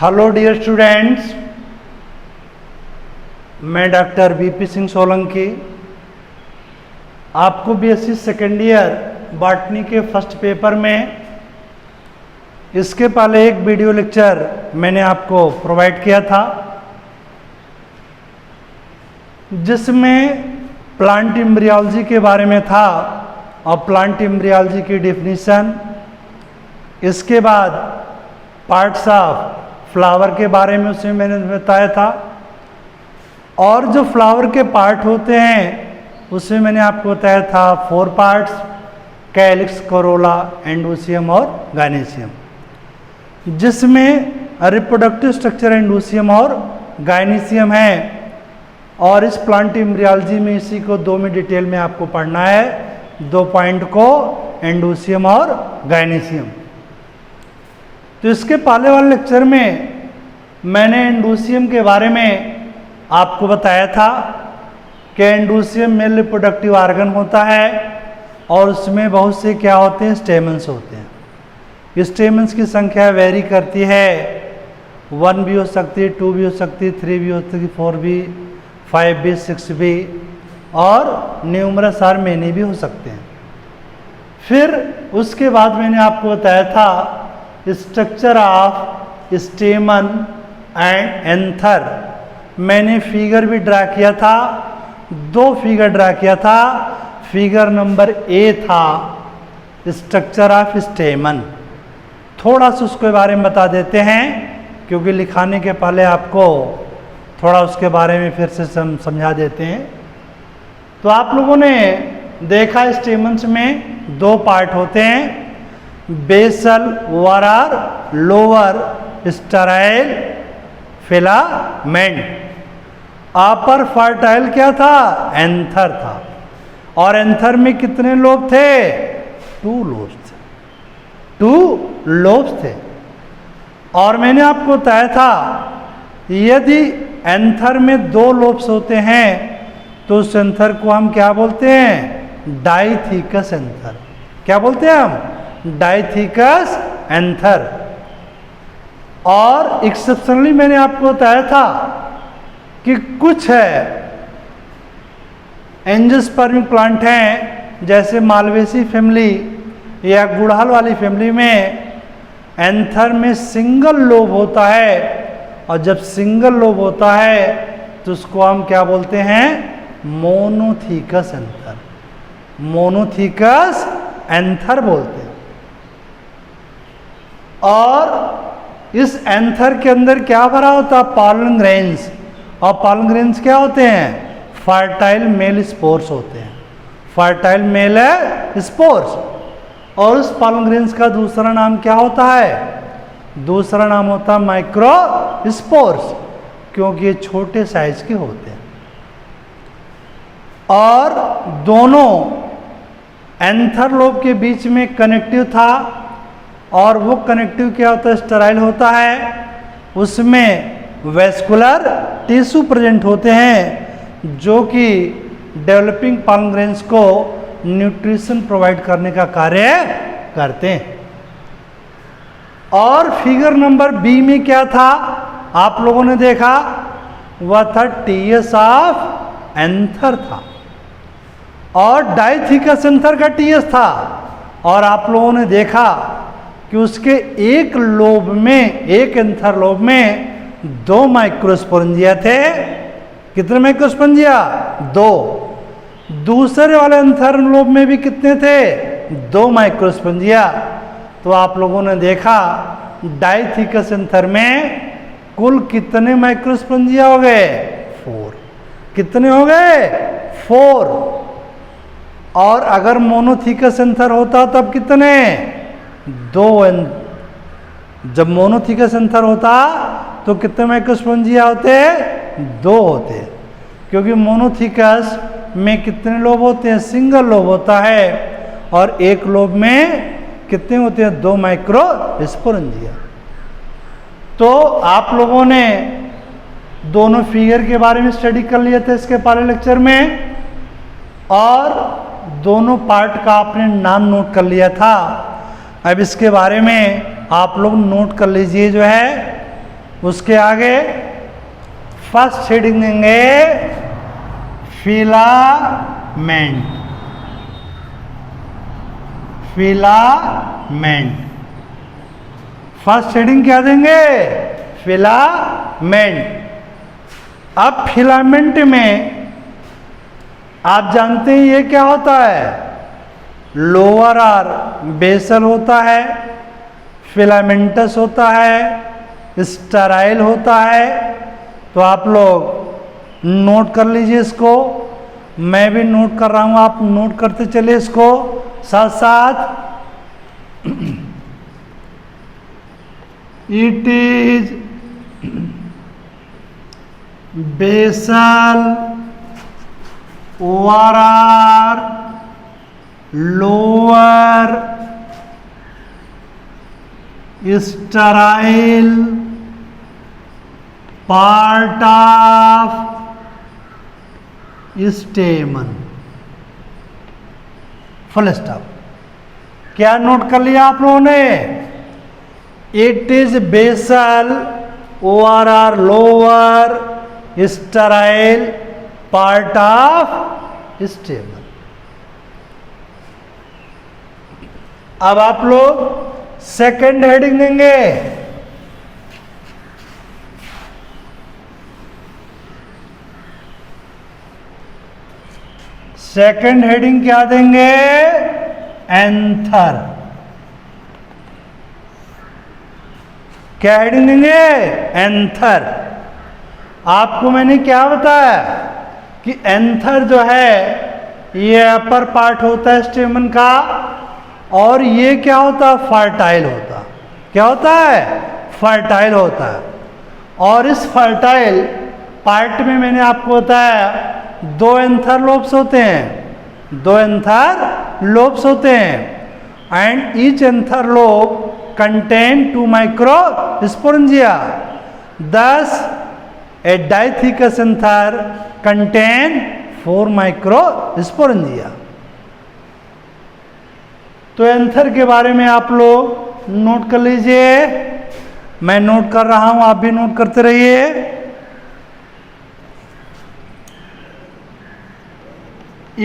Hello dear students, मैं doctor BP Singh Solanki आपको BSc second year botany के फर्स्ट पेपर में इसके पहले एक वीडियो लेक्चर मैंने आपको प्रोवाइड किया था जिसमें प्लांट एम्ब्रियोलॉजी के बारे में था और प्लांट एम्ब्रियोलॉजी की डेफिनेशन, इसके बाद पार्ट्स ऑफ फ्लावर के बारे में उसमें मैंने बताया था और जो फ्लावर के पार्ट होते हैं उसमें मैंने आपको बताया था 4 पार्ट्स, कैलिक्स, कोरोला, एंडोसियम और गायनेसियम, जिसमें रिप्रोडक्टिव स्ट्रक्चर एंडोसियम और गायनेसियम है। और इस प्लांट एम्ब्रियोलॉजी में इसी को 2 में डिटेल में आपको पढ़ना है, 2 पॉइंट को, एंडोसियम और गायनेसियम। तो इसके पहले वाले लेक्चर में मैंने एंडोसियम के बारे में आपको बताया था कि एंडोसियम मेल रिप्रोडक्टिव ऑर्गन होता है और उसमें बहुत से क्या होते हैं, स्टेमन्स होते हैं। स्टेमन्स की संख्या वेरी करती है, 1 भी हो सकती है, 2 भी हो सकती है, 3 भी हो सकती है, 4 भी, 5 भी, 6 भी और न्यूमरस और मेनी भी हो सकते हैं। फिर उसके बाद मैंने आपको बताया था स्ट्रक्चर ऑफ स्टेमन एंड एंथर। मैंने फिगर भी ड्रा किया था, 2 फिगर ड्रा किया था। फिगर नंबर ए था स्ट्रक्चर ऑफ स्टेमन। थोड़ा सा उसके बारे में बता देते हैं क्योंकि लिखाने के पहले आपको थोड़ा उसके बारे में फिर से समझा देते हैं। तो आप लोगों ने देखा स्टेमन्स में 2 पार्ट होते हैं, बेसल वरार लोअर स्टेराइल फिलामेंट। अपर फर्टाइल क्या था, एंथर था। और एंथर में कितने लोब थे, 2 लोब्स थे, 2 लोब्स थे। और मैंने आपको बताया था यदि एंथर में 2 लोब्स होते हैं तो उस एंथर को हम क्या बोलते हैं, डाइथिकस एंथर। क्या बोलते हैं हम, डाइथिकस एंथर। और एक्सेप्शनली मैंने आपको बताया था कि कुछ एंजियोस्पर्मिक प्लांट हैं जैसे मालवेसी फैमिली या गुड़हल वाली फैमिली में एंथर में सिंगल लोब होता है और जब सिंगल लोब होता है तो उसको हम क्या बोलते हैं, मोनोथिकस एंथर। मोनोथिकस एंथर बोलते हैं। और इस एंथर के अंदर क्या भरा होता है, पॉलन ग्रेन्स। और पॉलन ग्रेन्स क्या होते हैं, फर्टाइल मेल स्पोर्स होते हैं, फर्टाइल मेल स्पोर्स। और उस पॉलन ग्रेन्स का दूसरा नाम क्या होता है, दूसरा नाम होता है माइक्रो स्पोर्स, क्योंकि ये छोटे साइज के होते हैं। और दोनों एंथर लोब के बीच में कनेक्टिव था और वो कनेक्टिव क्या होता है, स्टेराइल होता है। उसमें वेस्कुलर टिश्यू प्रेजेंट होते हैं जो कि डेवलपिंग पॉलन ग्रेन्स को न्यूट्रिशन प्रोवाइड करने का कार्य करते हैं। और फिगर नंबर बी में क्या था, आप लोगों ने देखा, वह था टीएस ऑफ एंथर था और डाइथिकस एंथर का टीएस था। और आप लोगों ने देखा कि उसके एक लोब में, एक एंथर लोब में 2 माइक्रोस्पोरेंजिया थे। कितने माइक्रोस्पोरेंजिया, 2। दूसरे वाले एंथर लोब में भी कितने थे, 2 माइक्रोस्पोरेंजिया। तो आप लोगों ने देखा डाइथिकस एंथर में कुल कितने माइक्रोस्पोरेंजिया हो गए, 4। कितने हो गए, 4। और अगर मोनोथिकस एंथर होता तब कितने, 2। जब मोनोथिकस एंथर होता तो कितने माइक्रोस्पोरेंजिया होते, 2 होते। क्योंकि मोनोथिकस में कितने लोब होते हैं, सिंगल लोब होता है और एक लोब में कितने होते हैं, 2 माइक्रोस्पोरेंजिया। तो आप लोगों ने दोनों फिगर के बारे में स्टडी कर लिया था इसके पहले लेक्चर में और दोनों पार्ट का आपने नाम नोट कर लिया था। अब इसके बारे में आप लोग नोट कर लीजिए, जो है उसके आगे फर्स्ट हेडिंग देंगे फिलामेंट। फिलामेंट फर्स्ट हेडिंग क्या देंगे? फिलामेंट। अब फिलामेंट में आप जानते हैं ये क्या होता है? लोअर आर बेसल होता है, फिलामेंटस होता है, स्टेराइल होता है। तो आप लोग नोट कर लीजिए इसको, मैं भी नोट कर रहा हूं, आप नोट करते चले इसको साथ साथ। It is basal over or lower sterile part of stamen. Full stop. क्या नोट कर लिया आप लोगों ने? It is basal over or lower sterile part of stamen. अब आप लोग सेकंड हेडिंग देंगे। सेकंड हेडिंग क्या देंगे? एंथर। क्या हेडिंग देंगे? एंथर। आपको मैंने क्या बताया कि एंथर जो है ये अपर पार्ट होता है स्टेमन का, और ये क्या होता है? फर्टाइल होता। क्या होता है? फर्टाइल होता है। और इस फर्टाइल पार्ट में मैंने आपको बताया दो एंथर लोब्स होते हैं। दो एंथर लोब्स होते हैं and each anther lobe contain 2 microsporangia. thus a diathecus anther contain 4 microsporangia. तो एंथर के बारे में आप लोग नोट कर लीजिए, मैं नोट कर रहा हूं, आप भी नोट करते रहिए।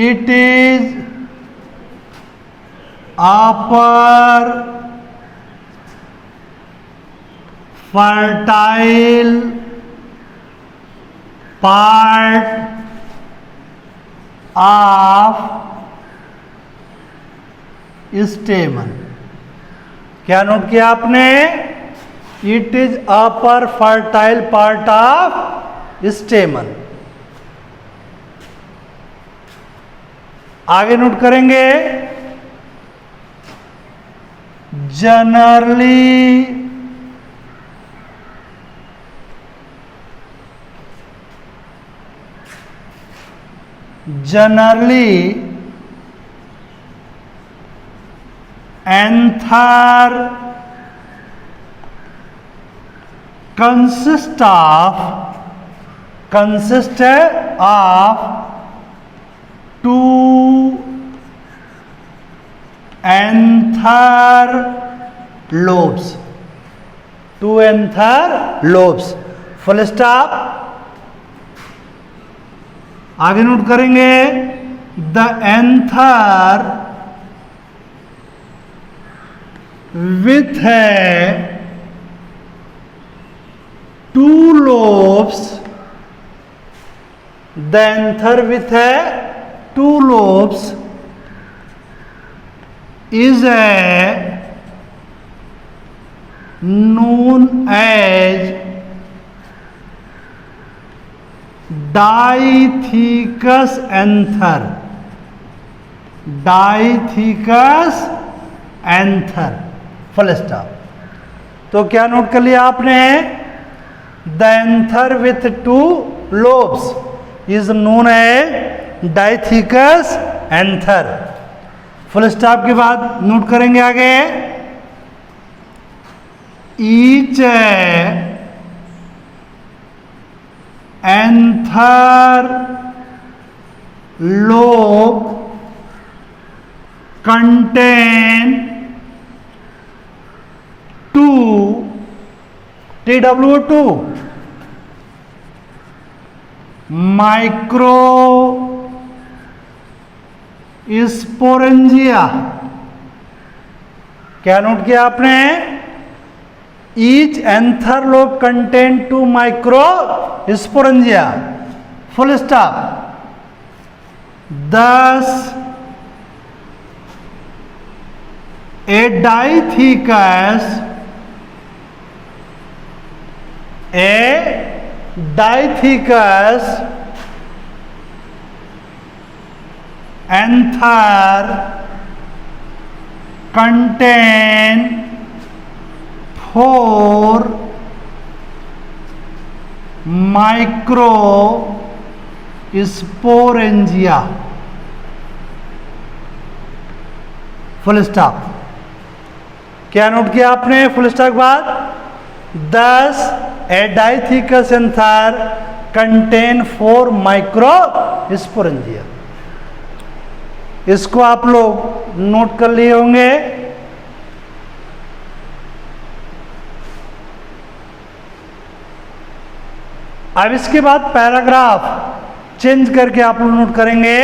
It is upper fertile part of स्टेमन। क्या नोट किया आपने? It is upper fertile part of स्टेमन। आगे नोट करेंगे generally anther consist of 2 anther lobes। 2 anther lobes। Full stop. आगे नोट करेंगे द एंथर विथ है 2 lobes। the anther with 2 lobes is known as diathecus anther। diathecus anther। Full stop. तो क्या note कर लिया आपने? The anther with 2 lobes is known as diathecus anther। Full stop के बाद नोट करेंगे आगे each anther lobe contain 2 TWO2 microsporangia. क्या नोट किया आपने? Each anther lobe contain 2 microsporangia, full stop. thus a dithecus anther contain 4 micro sporangia, full stop. क्या note किया आपने फुल स्टॉप के बाद? 10 a dithecous anther contain 4 microsporangia. इसको आप लोग नोट कर लिए होंगे। अब इसके बाद पैराग्राफ चेंज करके आप लोग नोट करेंगे।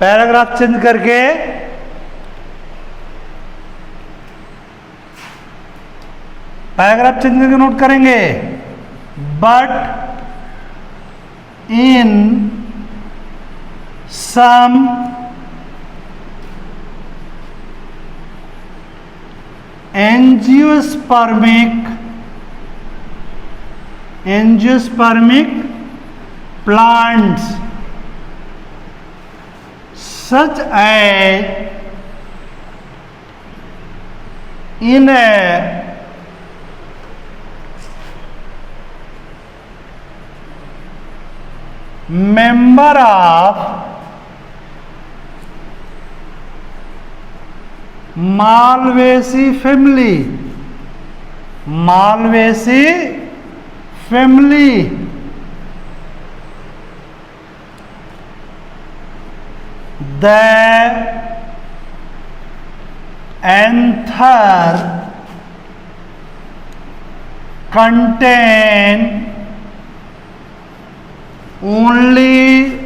पैराग्राफ चेंज करके नोट करेंगे। But in some angiospermic plants such as in a member of Malvaceae family, the anther contain only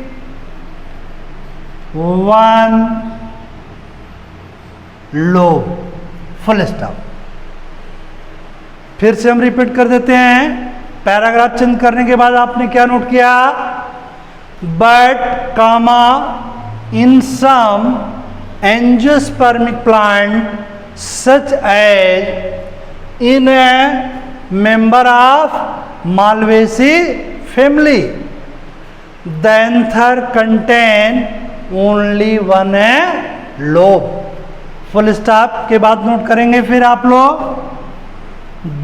one lobe, full stop. फिर से हम रिपीट कर देते हैं। पैराग्राफ चेंज करने के बाद आपने क्या नोट किया? But comma in some angiospermic plant such as in a member of Malvaceae family, the anther contain only one lobe, full stop के बाद नोट करेंगे फिर आप लोग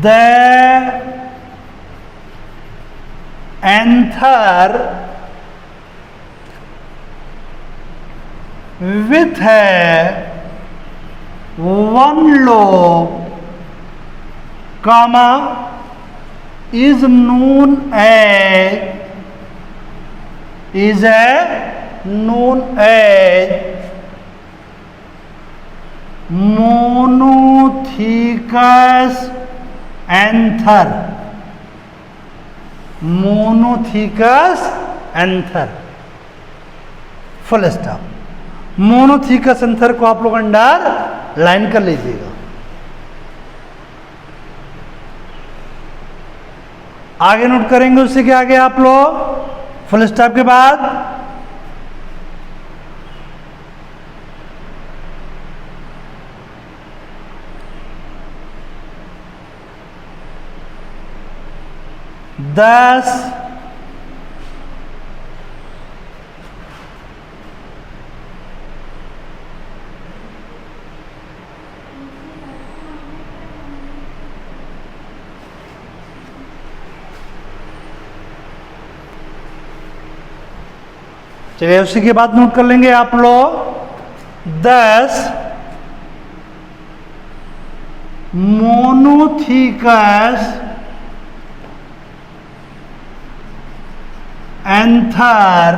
the anther with one lobe, comma, is known as monothecous anther, full stop. Monothecous anther को आप लोग under line कर लीजिएगा। आगे नोट करेंगे उससे क्या आगे आप लोग फुल स्टॉप के बाद दस चलिए उसी के बाद नोट कर लेंगे आप लोग 10 monothecous anther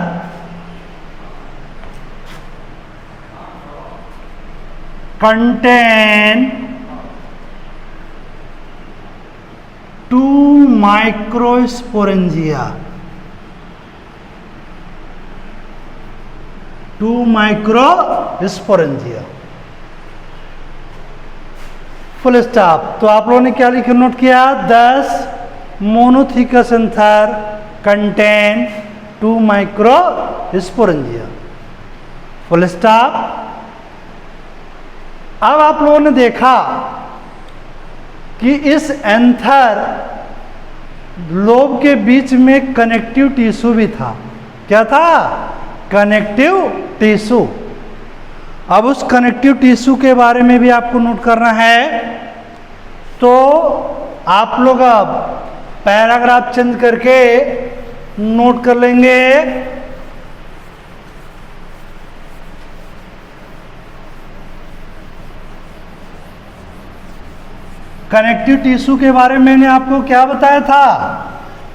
contain 2 microsporangia, 2 microsporangia, full stop. तो आप लोगों ने क्या लिख नोट किया? 10 monothecous anther contain 2 microsporangia, full stop. अब आप लोगों ने देखा कि इस एंथर लोब के बीच में कनेक्टिव टिश्यू भी था। क्या था? Connective tissue. अब उस कनेक्टिव टिश्यू के बारे में भी आपको नोट करना है। तो आप लोग अब पैराग्राफ चेंज करके नोट कर लेंगे। कनेक्टिव टिश्यू के बारे में मैंने आपको क्या बताया था?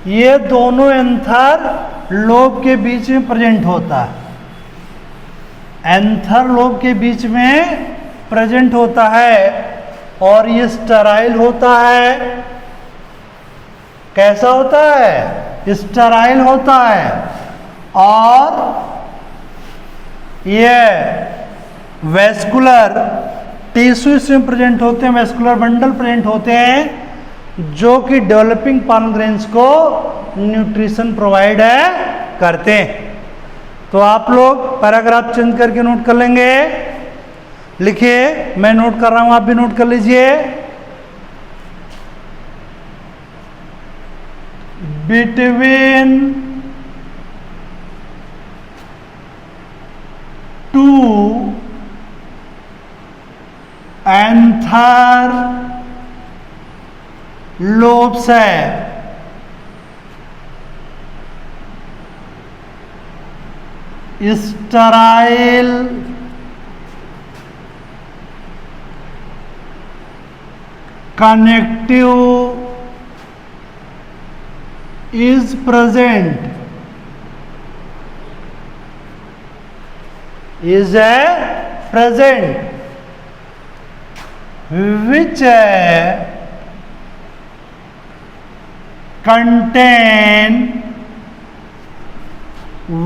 ये दोनों एंथर लोब के बीच में प्रेजेंट होता है, एंथर लोब के बीच में प्रेजेंट होता है और ये स्टेराइल होता है। कैसा होता है? स्टेराइल होता है। और ये वेस्कुलर टिश्यू इसमें प्रेजेंट होते हैं, वेस्कुलर बंडल प्रेजेंट होते हैं जो कि डेवलपिंग पॉलन ग्रेन्स को न्यूट्रिशन प्रोवाइड करते हैं। तो आप लोग पैराग्राफ चेंज करके नोट कर लेंगे। लिखिए, मैं नोट कर रहा हूं, आप भी नोट कर लीजिए। बिटवीन 2 एंथर लोब्स है, sterile connective is present, is a present which contain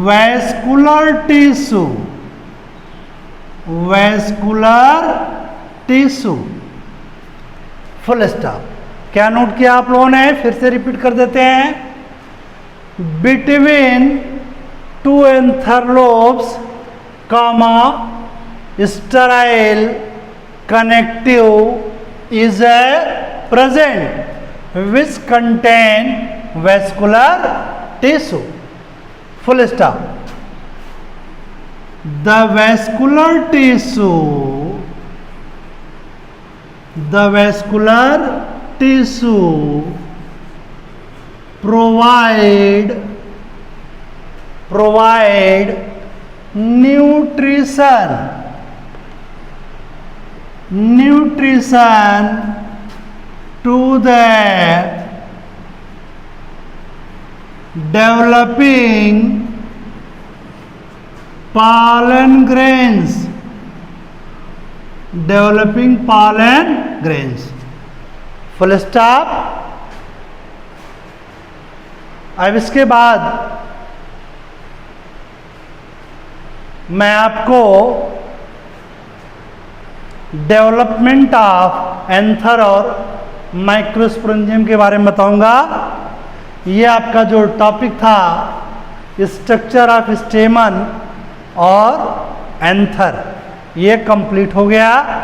vascular tissue, vascular tissue, full stop. क्या नोट किया आप लोगों ने? फिर से रिपीट कर देते हैं। Between 2 anther lobes comma sterile connective is a present which contain vascular tissue, full stop. The vascular tissue, the vascular tissue provide nutrition to the developing pollen grains, developing pollen grains, full stop. अब इसके बाद मैं आपको development of anther और microsporangium के बारे में बताऊंगा। ये आपका जो टॉपिक था स्ट्रक्चर ऑफ स्टेमन और एंथर, ये कंप्लीट हो गया।